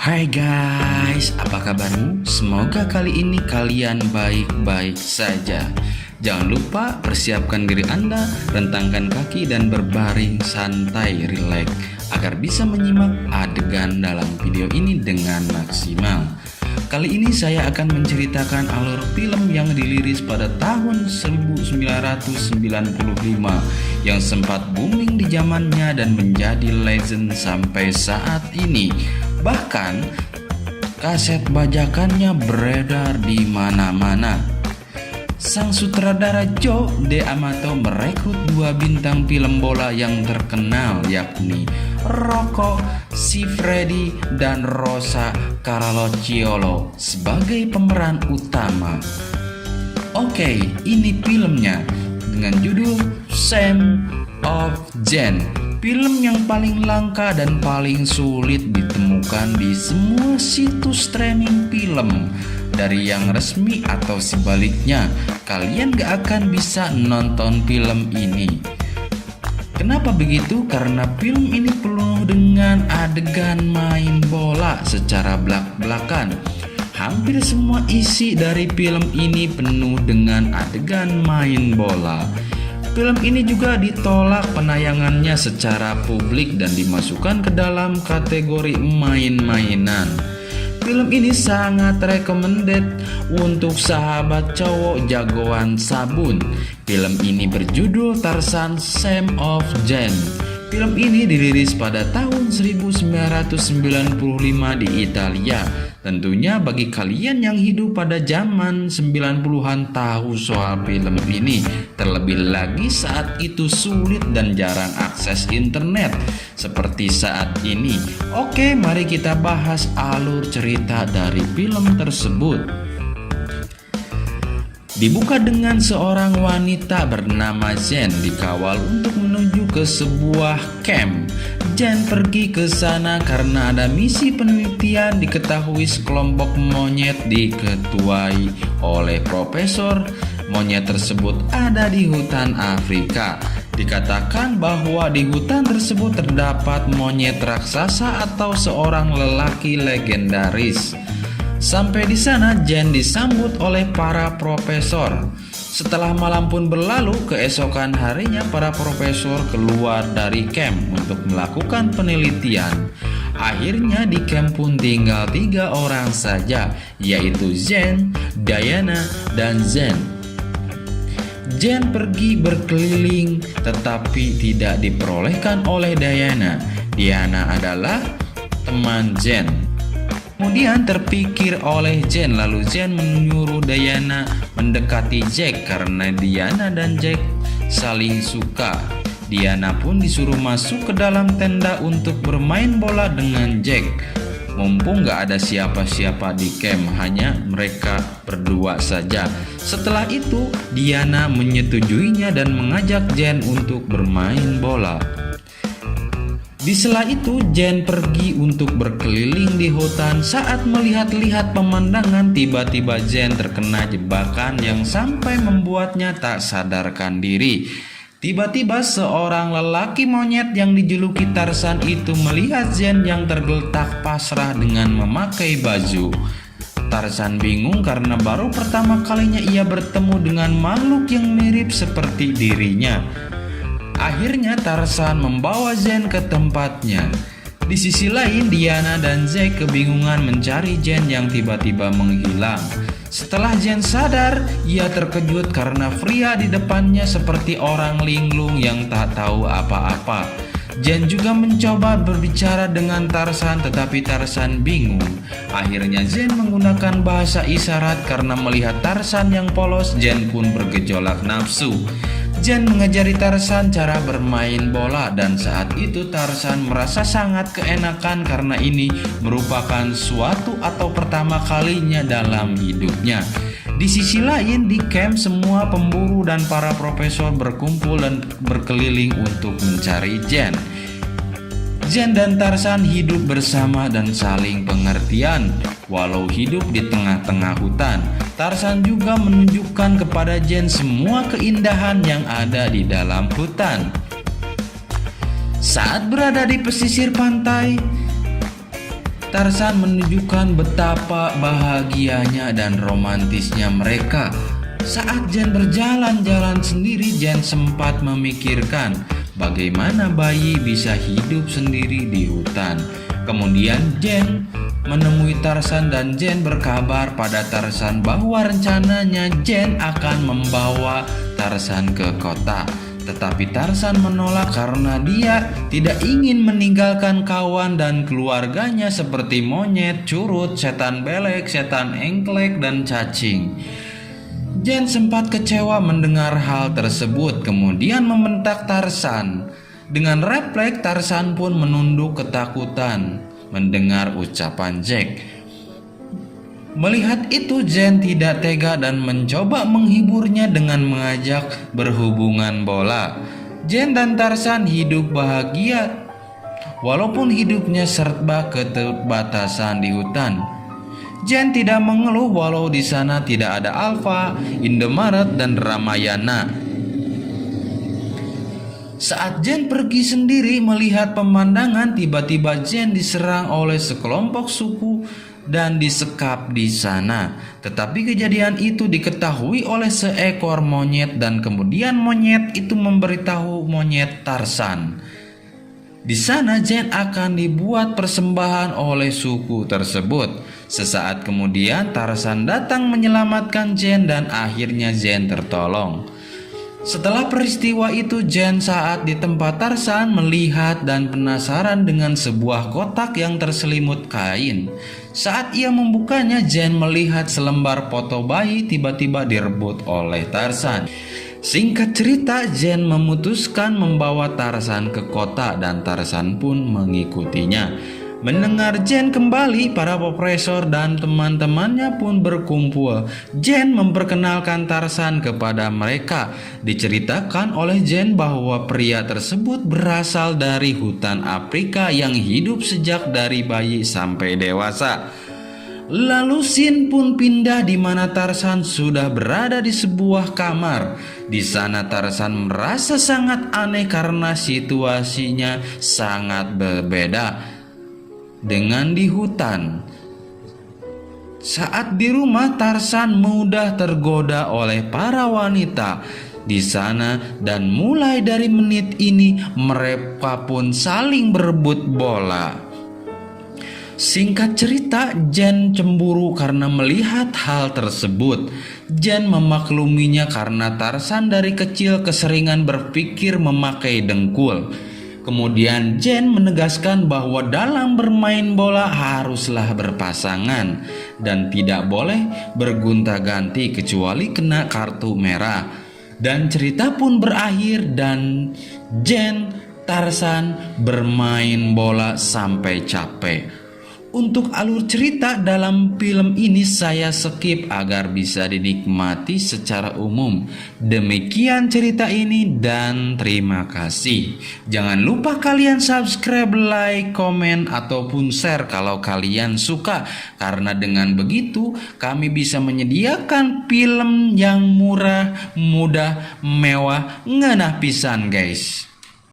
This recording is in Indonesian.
Hai guys, apa kabarmu? Semoga kali ini kalian baik-baik saja. Jangan lupa persiapkan diri Anda, rentangkan kaki dan berbaring santai rileks agar bisa menyimak adegan dalam video ini dengan maksimal. Kali ini saya akan menceritakan alur film yang dirilis pada tahun 1995 yang sempat booming di zamannya dan menjadi legend sampai saat ini. Bahkan kaset bajakannya beredar di mana-mana. Sang sutradara Joe D'Amato merekrut dua bintang film bola yang terkenal, yakni Rocco Siffredi dan Rosa Caracciolo sebagai pemeran utama. Oke, ini filmnya dengan judul Shame of Jane. Film yang paling langka dan paling sulit ditemukan di semua situs streaming film. Dari yang resmi atau sebaliknya, kalian gak akan bisa nonton film ini. Kenapa begitu? Karena film ini penuh dengan adegan main bola secara belak-belakan. Hampir semua isi dari film ini penuh dengan adegan main bola. Film ini juga ditolak penayangannya secara publik dan dimasukkan ke dalam kategori main-mainan. Film ini sangat recommended untuk sahabat cowok jagoan sabun. Film ini berjudul Tarzan Shame of Jane. Film ini dirilis pada tahun 1995 di Italia. Tentunya bagi kalian yang hidup pada zaman 90-an tahu soal film ini. Terlebih lagi saat itu sulit dan jarang akses internet seperti saat ini. Oke, mari kita bahas alur cerita dari film tersebut. Dibuka dengan seorang wanita bernama Jane dikawal untuk menuju ke sebuah camp. Jane pergi ke sana karena ada misi penelitian. Diketahui sekelompok monyet diketuai oleh profesor. Monyet tersebut ada di hutan Afrika. Dikatakan bahwa di hutan tersebut terdapat monyet raksasa atau seorang lelaki legendaris. Sampai di sana Jane disambut oleh para profesor. Setelah malam pun berlalu, keesokan harinya para profesor keluar dari camp untuk melakukan penelitian. Akhirnya di camp pun tinggal 3 orang saja, yaitu Jane, Diana, dan Jane. Jane pergi berkeliling tetapi tidak diperolehkan oleh Diana. Diana adalah teman Jane. Kemudian terpikir oleh Jane, lalu Jane menyuruh Diana mendekati Jack karena Diana dan Jack saling suka. Diana pun disuruh masuk ke dalam tenda untuk bermain bola dengan Jack. Mumpung gak ada siapa-siapa di camp, hanya mereka berdua saja. Setelah itu Diana menyetujuinya dan mengajak Jane untuk bermain bola. Di sela itu Jane pergi untuk berkeliling di hutan. Saat melihat-lihat pemandangan, tiba-tiba Jane terkena jebakan yang sampai membuatnya tak sadarkan diri. Tiba-tiba seorang lelaki monyet yang dijuluki Tarzan itu melihat Jane yang tergeletak pasrah dengan memakai baju. Tarzan bingung karena baru pertama kalinya ia bertemu dengan makhluk yang mirip seperti dirinya. Akhirnya Tarzan membawa Jane ke tempatnya. Di sisi lain Diana dan Jack kebingungan mencari Jane yang tiba-tiba menghilang. Setelah Jane sadar, ia terkejut karena pria di depannya seperti orang linglung yang tak tahu apa-apa. Jane juga mencoba berbicara dengan Tarzan tetapi Tarzan bingung. Akhirnya Jane menggunakan bahasa isyarat karena melihat Tarzan yang polos. Jane pun bergejolak nafsu. Jane mengajari Tarzan cara bermain bola dan saat itu Tarzan merasa sangat keenakan karena ini merupakan suatu atau pertama kalinya dalam hidupnya. Di sisi lain di camp semua pemburu dan para profesor berkumpul dan berkeliling untuk mencari Jane. Jane dan Tarzan hidup bersama dan saling pengertian walau hidup di tengah-tengah hutan. Tarzan juga menunjukkan kepada Jane semua keindahan yang ada di dalam hutan. Saat berada di pesisir pantai, Tarzan menunjukkan betapa bahagianya dan romantisnya mereka. Saat Jane berjalan-jalan sendiri, Jane sempat memikirkan bagaimana bayi bisa hidup sendiri di hutan. Kemudian Jane menemui Tarzan dan Jane berkabar pada Tarzan bahwa rencananya Jane akan membawa Tarzan ke kota. Tetapi Tarzan menolak karena dia tidak ingin meninggalkan kawan dan keluarganya seperti monyet, curut, setan belek, setan engklek, dan cacing. Jane sempat kecewa mendengar hal tersebut, kemudian membentak Tarzan. Dengan refleks, Tarzan pun menunduk ketakutan mendengar ucapan Jack. Melihat itu, Jane tidak tega dan mencoba menghiburnya dengan mengajak berhubungan bola. Jane dan Tarzan hidup bahagia walaupun hidupnya serba keterbatasan di hutan. Jane tidak mengeluh walau di sana tidak ada Alpha, Indomaret, dan Ramayana. Saat Jane pergi sendiri melihat pemandangan, tiba-tiba Jane diserang oleh sekelompok suku dan disekap di sana. Tetapi kejadian itu diketahui oleh seekor monyet dan kemudian monyet itu memberitahu monyet Tarzan. Di sana Jane akan dibuat persembahan oleh suku tersebut. Sesaat kemudian Tarzan datang menyelamatkan Jane dan akhirnya Jane tertolong. Setelah peristiwa itu, Jane saat di tempat Tarzan melihat dan penasaran dengan sebuah kotak yang terselimut kain. Saat ia membukanya, Jane melihat selembar foto bayi tiba-tiba direbut oleh Tarzan. Singkat cerita, Jane memutuskan membawa Tarzan ke kota dan Tarzan pun mengikutinya. Mendengar Jane kembali, para profesor dan teman-temannya pun berkumpul. Jane memperkenalkan Tarzan kepada mereka. Diceritakan oleh Jane bahwa pria tersebut berasal dari hutan Afrika yang hidup sejak dari bayi sampai dewasa. Lalu scene pun pindah di mana Tarzan sudah berada di sebuah kamar. Di sana Tarzan merasa sangat aneh karena situasinya sangat berbeda dengan di hutan. Saat di rumah, Tarzan mudah tergoda oleh para wanita di sana dan mulai dari menit ini mereka pun saling berebut bola. Singkat cerita, Jane cemburu karena melihat hal tersebut. Jane memakluminya karena Tarzan dari kecil keseringan berpikir memakai dengkul. Kemudian Jane menegaskan bahwa dalam bermain bola haruslah berpasangan dan tidak boleh bergonta-ganti kecuali kena kartu merah. Dan cerita pun berakhir dan Jane Tarzan bermain bola sampai capek. Untuk alur cerita dalam film ini saya skip agar bisa dinikmati secara umum. Demikian cerita ini dan terima kasih. Jangan lupa kalian subscribe, like, komen, ataupun share kalau kalian suka. Karena dengan begitu kami bisa menyediakan film yang murah, mudah, mewah, ngeunah pisan guys.